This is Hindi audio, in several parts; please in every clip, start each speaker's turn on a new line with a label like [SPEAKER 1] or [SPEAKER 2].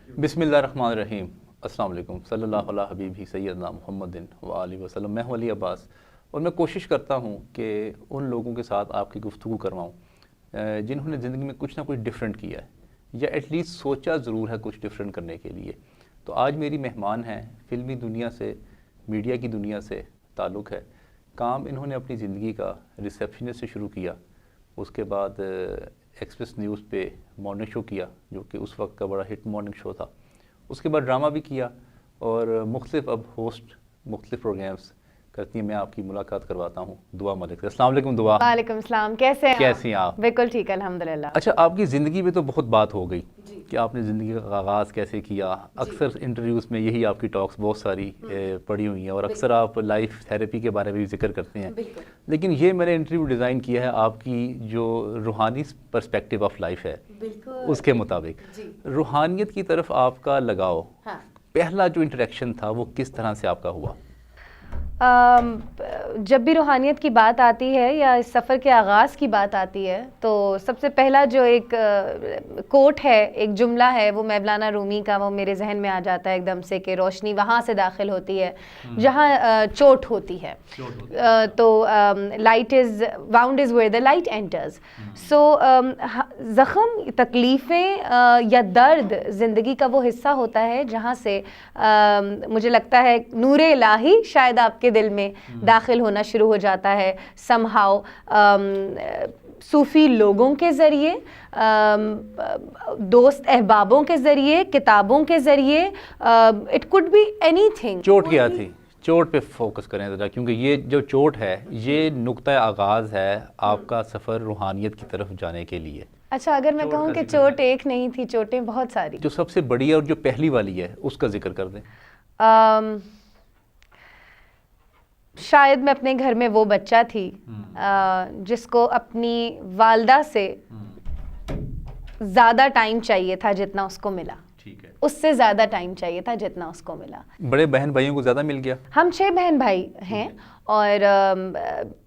[SPEAKER 1] बिस्मिल्लाहिर्रहमानिर्रहीम। अस्सलाम वालेकुम। सल्लल्लाहु अला हबीबी सय्यदना मुहम्मदिन व आलिहि वसल्लम। मैं हूं अली अब्बास और मैं कोशिश करता हूं कि उन लोगों के साथ आपकी गुफ्तगू करवाऊं जिन्होंने ज़िंदगी में कुछ ना कुछ डिफरेंट किया है या एटलीस्ट सोचा ज़रूर है कुछ डिफरेंट करने के लिए। तो आज मेरी मेहमान हैं, फ़िल्मी दुनिया से, मीडिया की दुनिया से ताल्लुक़ है। काम इन्होंने अपनी ज़िंदगी का रिसेप्शनिस्ट से शुरू किया, उसके बाद एक्सप्रेस न्यूज़ पे मॉर्निंग शो किया जो कि उस वक्त का बड़ा हिट मॉर्निंग शो था। उसके बाद ड्रामा भी किया और मुख्तलिफ अब होस्ट मुख्तलिफ प्रोग्राम्स करती हैं। मैं आपकी मुलाकात करवाता हूँ दुआ मलिक से। अस्सलाम वालेकुम दुआ।
[SPEAKER 2] वालेकुम सलाम। कैसी हैं आप? बिल्कुल ठीक, अल्हम्दुलिल्लाह।
[SPEAKER 1] अच्छा, आपकी ज़िंदगी में तो बहुत बात हो गई कि आपने ज़िंदगी का आगाज़ कैसे किया। अक्सर इंटरव्यूज़ में यही आपकी टॉक्स बहुत सारी पड़ी हुई हैं और अक्सर आप लाइफ थेरेपी के बारे में भी जिक्र करते हैं। लेकिन ये मैंने इंटरव्यू डिज़ाइन किया है आपकी जो रूहानी पर्सपेक्टिव ऑफ लाइफ है उसके मुताबिक। रूहानियत की तरफ आपका लगाव, पहला जो इंटरेक्शन था वो किस तरह से आपका हुआ?
[SPEAKER 2] जब भी रूहानियत की बात आती है या इस सफ़र के आगाज़ की बात आती है तो सबसे पहला जो एक कोट है, एक जुमला है, वो मौलाना रूमी का, वो मेरे जहन में आ जाता है एकदम से कि रोशनी वहाँ से दाखिल होती है जहाँ चोट होती है। तो light is wound is where the light enters. So ज़ख़म, तकलीफ़ें या दर्द ज़िंदगी का वो हिस्सा होता है जहाँ से मुझे लगता है नूर इलाही शायद आपके दिल में दाखिल होना शुरू हो जाता है समहाउ। सूफ़ी लोगों के ज़रिए, दोस्त अहबाबों के ज़रिए, किताबों के ज़रिए, इट कुड बी एनीथिंग।
[SPEAKER 1] चोट क्या थी? चोट पे फोकस करें ज़रा, क्योंकि ये जो चोट है ये नुक्ता आगाज़ है आपका सफ़र रूहानियत की तरफ जाने के लिए।
[SPEAKER 2] अच्छा, अगर मैं कहूँ कि चोट एक नहीं थी, चोटें बहुत सारी।
[SPEAKER 1] जो सबसे बड़ी है और जो पहली वाली है उसका जिक्र कर दें।
[SPEAKER 2] शायद मैं अपने घर में वो बच्चा थी जिसको अपनी वालदा से ज़्यादा टाइम चाहिए था जितना उसको मिला।
[SPEAKER 1] ठीक है।
[SPEAKER 2] उससे ज़्यादा टाइम चाहिए था जितना उसको मिला।
[SPEAKER 1] बड़े बहन भाइयों को ज़्यादा मिल गया?
[SPEAKER 2] हम 6 बहन भाई हैं और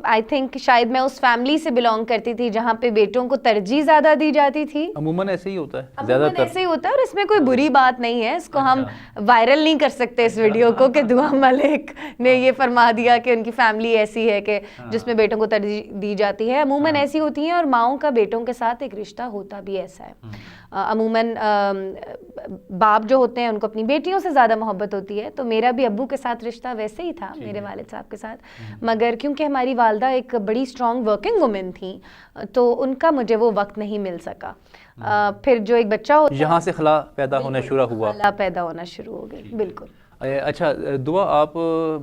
[SPEAKER 2] आई थिंक शायद मैं उस फैमिली से बिलोंग करती थी जहाँ पे बेटों को तरजीह ज़्यादा दी जाती थी।
[SPEAKER 1] अमूमन ऐसे ही होता है,
[SPEAKER 2] ज़्यादातर ऐसे ही होता है और इसमें कोई बुरी बात नहीं है। इसको हम वायरल नहीं कर सकते इस वीडियो को कि दुआ मलिक ने ये फरमा दिया कि उनकी फैमिली ऐसी है कि जिसमें बेटों को तरजीह दी जाती है। अमूमन ऐसी होती हैं और माओं का बेटों के साथ एक रिश्ता होता भी ऐसा है। अमूमन बाप जो होते हैं उनको अपनी बेटियों से ज़्यादा मोहब्बत होती है। तो मेरा भी अब्बू के साथ रिश्ता वैसे ही था, मेरे वालिद साहब के साथ। मगर क्योंकि हमारी वालदा एक बड़ी स्ट्रॉन्ग वर्किंग वुमेन थी तो उनका मुझे वो वक्त नहीं मिल सका। फिर जो एक बच्चा होता है,
[SPEAKER 1] यहाँ से खला पैदा होना शुरू हुआ,
[SPEAKER 2] खला पैदा होना शुरू हो गई। बिल्कुल।
[SPEAKER 1] अच्छा दुआ, आप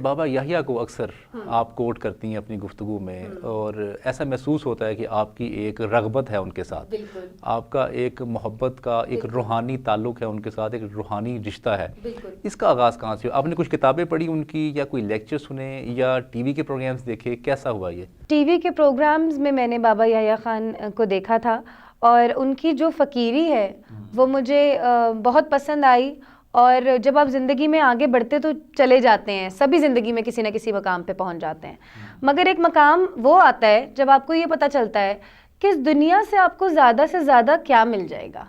[SPEAKER 1] बाबा याहिया को अक्सर आप कोट करती हैं अपनी गुफ्तगू में और ऐसा महसूस होता है कि आपकी एक रग़बत है उनके साथ, आपका एक मोहब्बत का एक रूहानी ताल्लुक़ है उनके साथ, एक रूहानी रिश्ता है। इसका आगाज़ कहाँ से? आपने कुछ किताबें पढ़ी उनकी या कोई लेक्चर सुने या टीवी के प्रोग्राम्स देखे? कैसा हुआ ये?
[SPEAKER 2] टीवी के प्रोग्राम्स में मैंने बाबा याहिया ख़ान को देखा था और उनकी जो फ़कीरी है वो मुझे बहुत पसंद आई। और जब आप ज़िंदगी में आगे बढ़ते तो चले जाते हैं, सभी ज़िंदगी में किसी न किसी मकाम पे पहुंच जाते हैं, मगर एक मकाम वो आता है जब आपको ये पता चलता है कि इस दुनिया से आपको ज़्यादा से ज़्यादा क्या मिल जाएगा।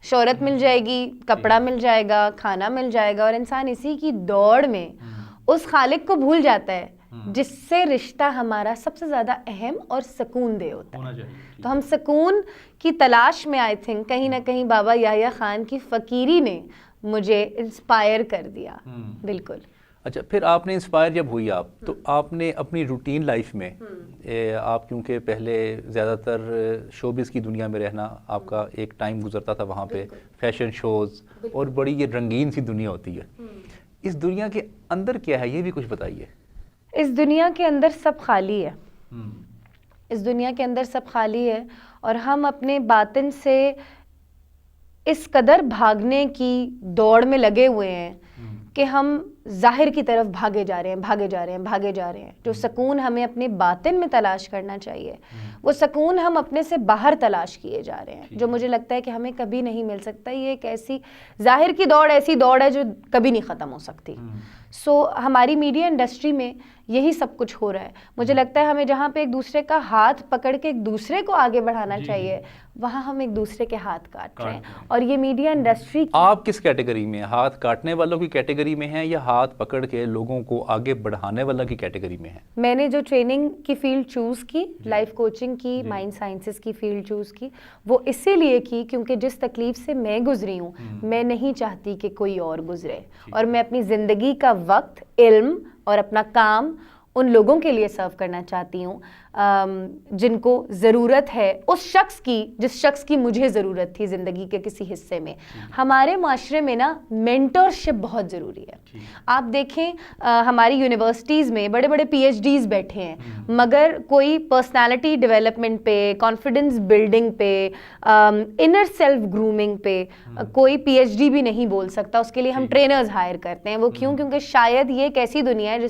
[SPEAKER 2] शोहरत मिल जाएगी, कपड़ा मिल जाएगा, खाना मिल जाएगा और इंसान इसी की दौड़ में उस खालिक को भूल जाता है जिससे रिश्ता हमारा सबसे ज़्यादा अहम और सुकून दे होता है। तो हम सुकून की तलाश में आई थिंक कहीं ना कहीं बाबा याहिया ख़ान की फ़कीरी ने मुझे इंस्पायर कर दिया। बिल्कुल।
[SPEAKER 1] अच्छा, फिर आपने इंस्पायर जब हुई आप तो आपने अपनी रूटीन लाइफ में आप क्योंकि पहले ज़्यादातर शोबिज़ की दुनिया में रहना आपका एक टाइम गुजरता था वहाँ पे, फैशन शोज़ और बड़ी ये रंगीन सी दुनिया होती है। इस दुनिया के अंदर क्या है ये भी कुछ बताइए।
[SPEAKER 2] इस दुनिया के अंदर सब खाली है। इस दुनिया के अंदर सब खाली है और हम अपने बातिन से इस कदर भागने की दौड़ में लगे हुए हैं कि हम ज़ाहिर की तरफ भागे जा रहे हैं। जो सुकून हमें अपने बातिन में तलाश करना चाहिए वो सुकून हम अपने से बाहर तलाश किए जा रहे हैं, जो मुझे लगता है कि हमें कभी नहीं मिल सकता। ये एक ऐसी ज़ाहिर की दौड़, ऐसी दौड़ है जो कभी नहीं ख़त्म हो सकती। सो हमारी मीडिया इंडस्ट्री में यही सब कुछ हो रहा है। मुझे लगता है हमें जहाँ पे एक दूसरे का हाथ पकड़ के एक दूसरे को आगे बढ़ाना चाहिए, वहाँ हम एक दूसरे के हाथ काट रहे हैं। और ये मीडिया इंडस्ट्री
[SPEAKER 1] आप किस कैटेगरी में हैं? हाथ काटने वालों की कैटेगरी में हैं या हाथ पकड़ के लोगों को आगे बढ़ाने वाला की कैटेगरी में हैं?
[SPEAKER 2] मैंने जो ट्रेनिंग की फील्ड चूज़ की, लाइफ कोचिंग की, माइंड साइंसेस की फील्ड चूज़ की, वो इसीलिए की क्योंकि जिस तकलीफ से मैं गुजरी हूँ मैं नहीं चाहती कि कोई और गुजरे, और मैं अपनी ज़िंदगी का वक्त, इल्म और अपना काम उन लोगों के लिए सर्व करना चाहती हूँ जिनको ज़रूरत है उस शख्स की, जिस शख्स की मुझे ज़रूरत थी ज़िंदगी के किसी हिस्से में। हमारे माशरे में ना मेंटरशिप बहुत ज़रूरी है। आप देखें हमारी यूनिवर्सिटीज़ में बड़े बड़े PhDs बैठे हैं, मगर कोई पर्सनालिटी डेवलपमेंट पे, कॉन्फिडेंस बिल्डिंग पे, इनर सेल्फ ग्रूमिंग पे कोई PhD भी नहीं बोल सकता। उसके लिए हम ट्रेनर्स हायर करते हैं। वो क्यों? क्योंकि शायद ये एक ऐसी दुनिया है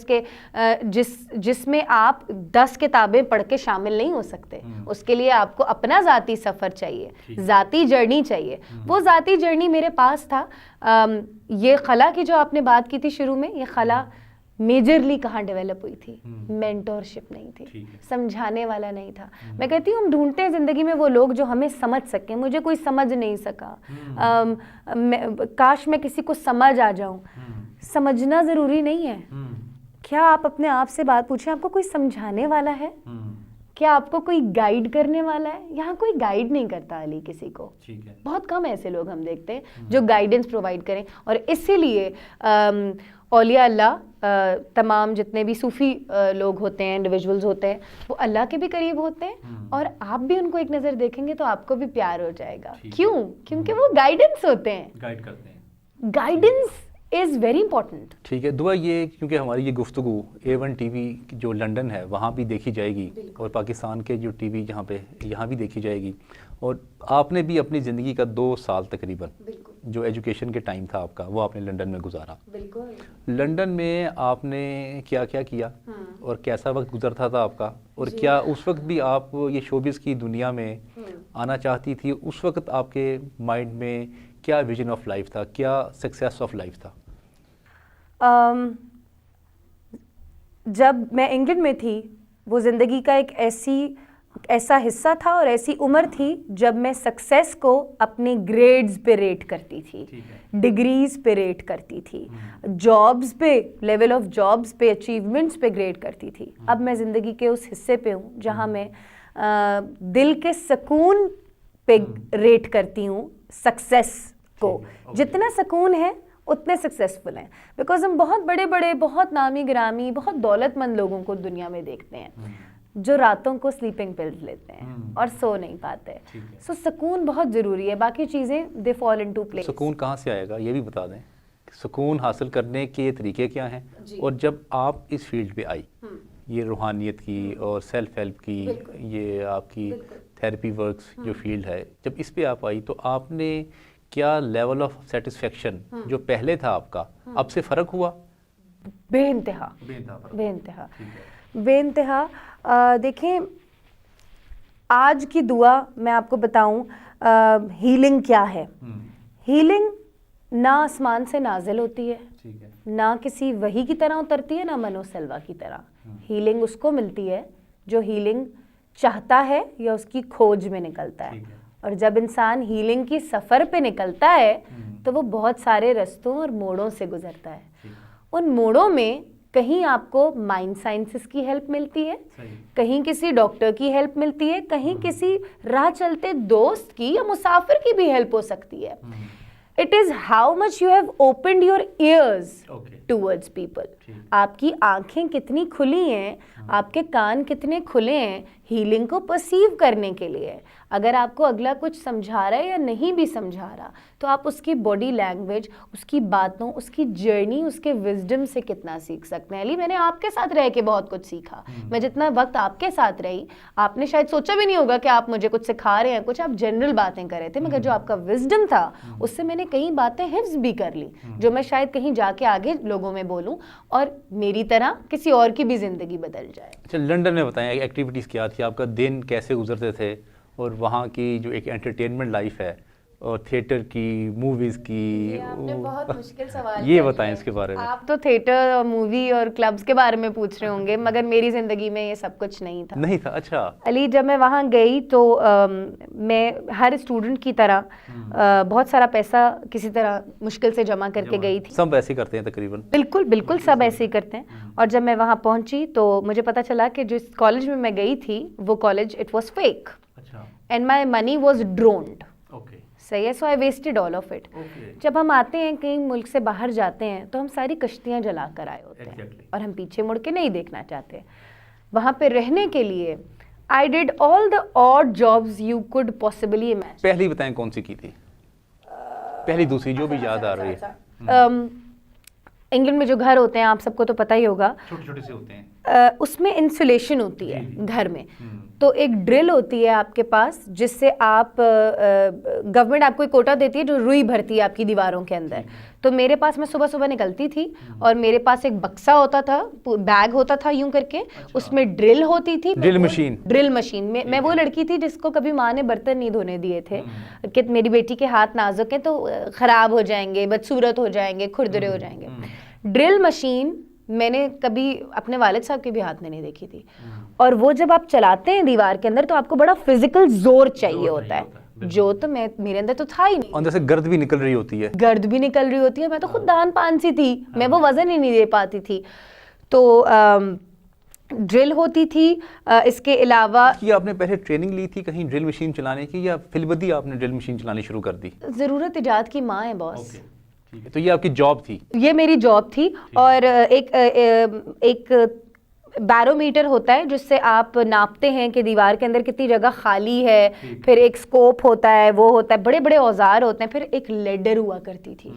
[SPEAKER 2] जिसमें आप 10 किताबें पढ़ के शामिल नहीं हो सकते। उसके लिए आपको अपना ज़ाती सफ़र चाहिए, ज़ाती जर्नी चाहिए। वो ज़ाती जर्नी मेरे पास था। ये खला की जो आपने बात की थी शुरू में, ये खला मेजरली कहाँ डेवलप हुई थी? मेंटरशिप नहीं थी, समझाने वाला नहीं था। मैं कहती हूँ हम ढूंढते हैं ज़िंदगी में वो लोग जो हमें समझ सकें। मुझे कोई समझ नहीं सका, काश मैं किसी को समझ आ जाऊँ। समझना ज़रूरी नहीं है। क्या आप अपने आप से बात पूछें, आपको कोई समझाने वाला है? क्या आपको कोई गाइड करने वाला है? यहाँ कोई गाइड नहीं करता अली किसी को। बहुत कम ऐसे लोग हम देखते हैं जो गाइडेंस प्रोवाइड करें। और इसीलिए औलिया अल्लाह, तमाम जितने भी सूफ़ी लोग होते हैं, इंडिविजुअल्स होते हैं, वो अल्लाह के भी करीब होते हैं। और आप भी उनको एक नज़र देखेंगे तो आपको भी प्यार हो जाएगा। क्यों? क्योंकि वो गाइडेंस होते हैं,
[SPEAKER 1] गाइड करते हैं।
[SPEAKER 2] Guidance is very important.
[SPEAKER 1] ठीक है, दुआ ये क्योंकि हमारी ये गुफ्तगू A1 TV जो लंदन है वहाँ भी देखी जाएगी और पाकिस्तान के जो TV यहाँ भी देखी जाएगी। और आपने भी अपनी ज़िंदगी का 2 साल तकरीबन जो एजुकेशन के टाइम था आपका, वो आपने लंदन में गुजारा। लंदन में आपने क्या क्या किया और कैसा वक्त गुजरता था आपका? और क्या उस वक्त भी आप ये शोबिज़ की दुनिया में आना चाहती थी? उस वक्त आपके माइंड में क्या विजन ऑफ लाइफ था, क्या सक्सेस ऑफ लाइफ था?
[SPEAKER 2] जब मैं इंग्लैंड में थी, वो ज़िंदगी का एक ऐसा हिस्सा था और ऐसी उम्र थी जब मैं सक्सेस को अपने ग्रेड्स पे रेट करती थी, डिग्रीज पे रेट करती थी, जॉब्स पे, लेवल ऑफ जॉब्स पे, अचीवमेंट्स पे ग्रेड करती थी। अब मैं ज़िंदगी के उस हिस्से पे हूँ जहाँ मैं दिल के सुकून पे रेट करती हूँ सक्सेस को। जितना सुकून है उतने सक्सेसफुल हैं। बिकॉज हम बहुत बड़े बड़े, बहुत नामी गिरामी, बहुत दौलतमंद लोगों को दुनिया में देखते हैं जो रातों को स्लीपिंग पिल्स लेते हैं और सो नहीं पाते। सो सुकून बहुत ज़रूरी है, बाकी चीज़ें दे फॉल इनटू प्लेस।
[SPEAKER 1] सुकून कहाँ से आएगा ये भी बता दें। सुकून हासिल करने के तरीके क्या हैं? और जब आप इस फील्ड पे आई, ये रूहानियत की और सेल्फ हेल्प की, ये आपकी थेरेपी वर्क्स जो फील्ड है, जब इस पे आप आई तो आपने क्या लेवल ऑफ सेटिस्फेक्शन जो पहले था आपका, अब से फ़र्क हुआ?
[SPEAKER 2] बेइंतहा, बेइंतहा, बेइंतहा। देखें, आज की दुआ मैं आपको बताऊं, हीलिंग क्या है। हीलिंग ना आसमान से नाजिल होती है, ना किसी वही की तरह उतरती है, ना मनोसलवा की तरह। हीलिंग उसको मिलती है जो हीलिंग चाहता है या उसकी खोज में निकलता है। और जब इंसान हीलिंग की सफ़र पे निकलता है तो वो बहुत सारे रास्तों और मोड़ों से गुजरता है। उन मोड़ों में कहीं आपको माइंड साइंसेस की हेल्प मिलती है, कहीं किसी डॉक्टर की हेल्प मिलती है, कहीं किसी राह चलते दोस्त की या मुसाफिर की भी हेल्प हो सकती है। It is how much you have opened your ears towards people. आपकी आंखें कितनी खुली हैं, आपके कान कितने खुले हैं हीलिंग को परसीव करने के लिए। अगर आपको अगला कुछ समझा रहा है या नहीं भी समझा रहा, तो आप उसकी बॉडी लैंग्वेज, उसकी बातों, उसकी जर्नी, उसके विजडम से कितना सीख सकते हैं। अली, मैंने आपके साथ रह के बहुत कुछ सीखा। मैं जितना वक्त आपके साथ रही, आपने शायद सोचा भी नहीं होगा कि आप मुझे कुछ सिखा रहे हैं, कुछ आप जनरल बातें कर रहे थे, मगर जो आपका विजडम था उससे मैंने कई बातें हिफ्ज भी कर ली जो मैं शायद कहीं जाके आगे लोगों में बोलूँ और मेरी तरह किसी और की भी ज़िंदगी बदल जाए।
[SPEAKER 1] अच्छा, लंदन में बताएं एक्टिविटीज़ क्या थी, आपका दिन कैसे गुजरते थे और वहाँ की जो एक एंटरटेनमेंट लाइफ है और थिएटर की, मूवीज़ की?
[SPEAKER 2] ये आपने बहुत मुश्किल सवाल
[SPEAKER 1] ये
[SPEAKER 2] कर
[SPEAKER 1] बताएं
[SPEAKER 2] लिया।
[SPEAKER 1] इसके बारे में।
[SPEAKER 2] आप तो थिएटर और मूवी और क्लब्स के बारे में पूछ रहे होंगे, मगर मेरी ज़िंदगी में ये सब कुछ नहीं था।
[SPEAKER 1] नहीं था, अच्छा।
[SPEAKER 2] अली, जब मैं वहाँ गई तो मैं हर स्टूडेंट की तरह बहुत सारा पैसा किसी तरह मुश्किल से जमा करके गई थी।
[SPEAKER 1] सब ऐसे करते हैं तकरीबन।
[SPEAKER 2] बिल्कुल बिल्कुल, सब ऐसे ही करते हैं। और जब मैं वहाँ पहुँची तो मुझे पता चला कि जिस कॉलेज में मैं गई थी वो कॉलेज इट वाज फेक
[SPEAKER 1] अच्छा,
[SPEAKER 2] and my money was drowned.
[SPEAKER 1] Okay,
[SPEAKER 2] सही है, so I wasted all of it.
[SPEAKER 1] Okay,
[SPEAKER 2] जब हम आते हैं कहीं मुल्क से बाहर जाते हैं तो हम सारी कश्तियाँ जला कर आए होते हैं
[SPEAKER 1] Exactly.
[SPEAKER 2] और हम पीछे मुड़ के नहीं देखना चाहते। वहाँ पे रहने के लिए I did all the odd jobs you could possibly imagine.
[SPEAKER 1] पहली बताएं कौन सी की थी? पहली, दूसरी, जो भी याद आ रही है।
[SPEAKER 2] इंग्लैंड में जो घर होते हैं आप सबको तो पता ही होगा,
[SPEAKER 1] छोटे छोटे से होते हैं।
[SPEAKER 2] उसमें इंसुलेशन होती है
[SPEAKER 1] जी, जी।
[SPEAKER 2] घर में। तो एक ड्रिल होती है आपके पास जिससे आप गवर्नमेंट आपको एक कोटा देती है जो रुई भरती है आपकी दीवारों के अंदर। तो मेरे पास, मैं सुबह सुबह निकलती थी और मेरे पास एक बक्सा होता था, बैग होता था यूं करके, उसमें ड्रिल होती थी।
[SPEAKER 1] Drill machine.
[SPEAKER 2] ड्रिल मशीन में मैं वो लड़की थी जिसको कभी माँ ने बर्तन नहीं धोने दिए थे कि मेरी बेटी के हाथ नाजुक हैं तो खराब हो जाएंगे, बदसूरत हो जाएंगे, खुरदरे हो जाएंगे। ड्रिल मशीन मैंने कभी अपने वालिद साहब के भी हाथ में नहीं देखी थी। और वो जब आप चलाते हैं दीवार के अंदर तो आपको बड़ा फिजिकल जोर चाहिए होता है, जो तो मेरे अंदर तो था ही नहीं।
[SPEAKER 1] अंदर से गर्द भी निकल रही होती है।
[SPEAKER 2] गर्द भी निकल रही होती है, मैं तो खुद दान पान सी थी, मैं वो वजन ही नहीं दे पाती थी। तो ड्रिल होती थी। इसके अलावा
[SPEAKER 1] कि आपने पहले ट्रेनिंग ली थी कहीं ड्रिल मशीन चलाने की, या फिलबदी आपने ड्रिल मशीन चलानी शुरू कर दी?
[SPEAKER 2] ज़रूरत इजाद की माँ है बॉस।
[SPEAKER 1] ठीक है, तो ये आपकी जॉब थी?
[SPEAKER 2] ये मेरी जॉब थी। और एक बैरोमीटर होता है जिससे आप नापते हैं कि दीवार के अंदर कितनी जगह खाली है। फिर एक स्कोप होता है, वो होता है, बड़े बड़े औजार होते हैं। फिर एक लेडर हुआ करती थी,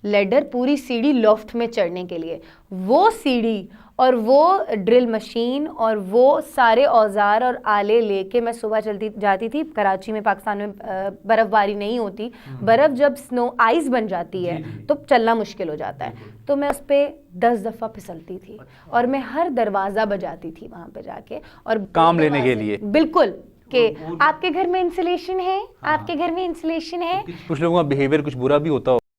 [SPEAKER 2] लेडर पूरी सीढ़ी लॉफ्ट में चढ़ने के लिए। वो सीढ़ी और वो ड्रिल मशीन और वो सारे औजार और आले लेके मैं सुबह चलती जाती थी। कराची में, पाकिस्तान में बर्फ़बारी नहीं होती, बर्फ़ जब स्नो आइस बन जाती है तो चलना मुश्किल हो जाता है। तो मैं उस पर 10 दफ़ा फिसलती थी और मैं हर दरवाज़ा बजाती थी वहाँ पे जाके, और
[SPEAKER 1] काम लेने के लिए।
[SPEAKER 2] बिल्कुल, कि आपके घर में इंसुलेशन है, आपके घर में इंसुलेशन है।
[SPEAKER 1] कुछ लोगों का बिहेवियर कुछ बुरा भी होता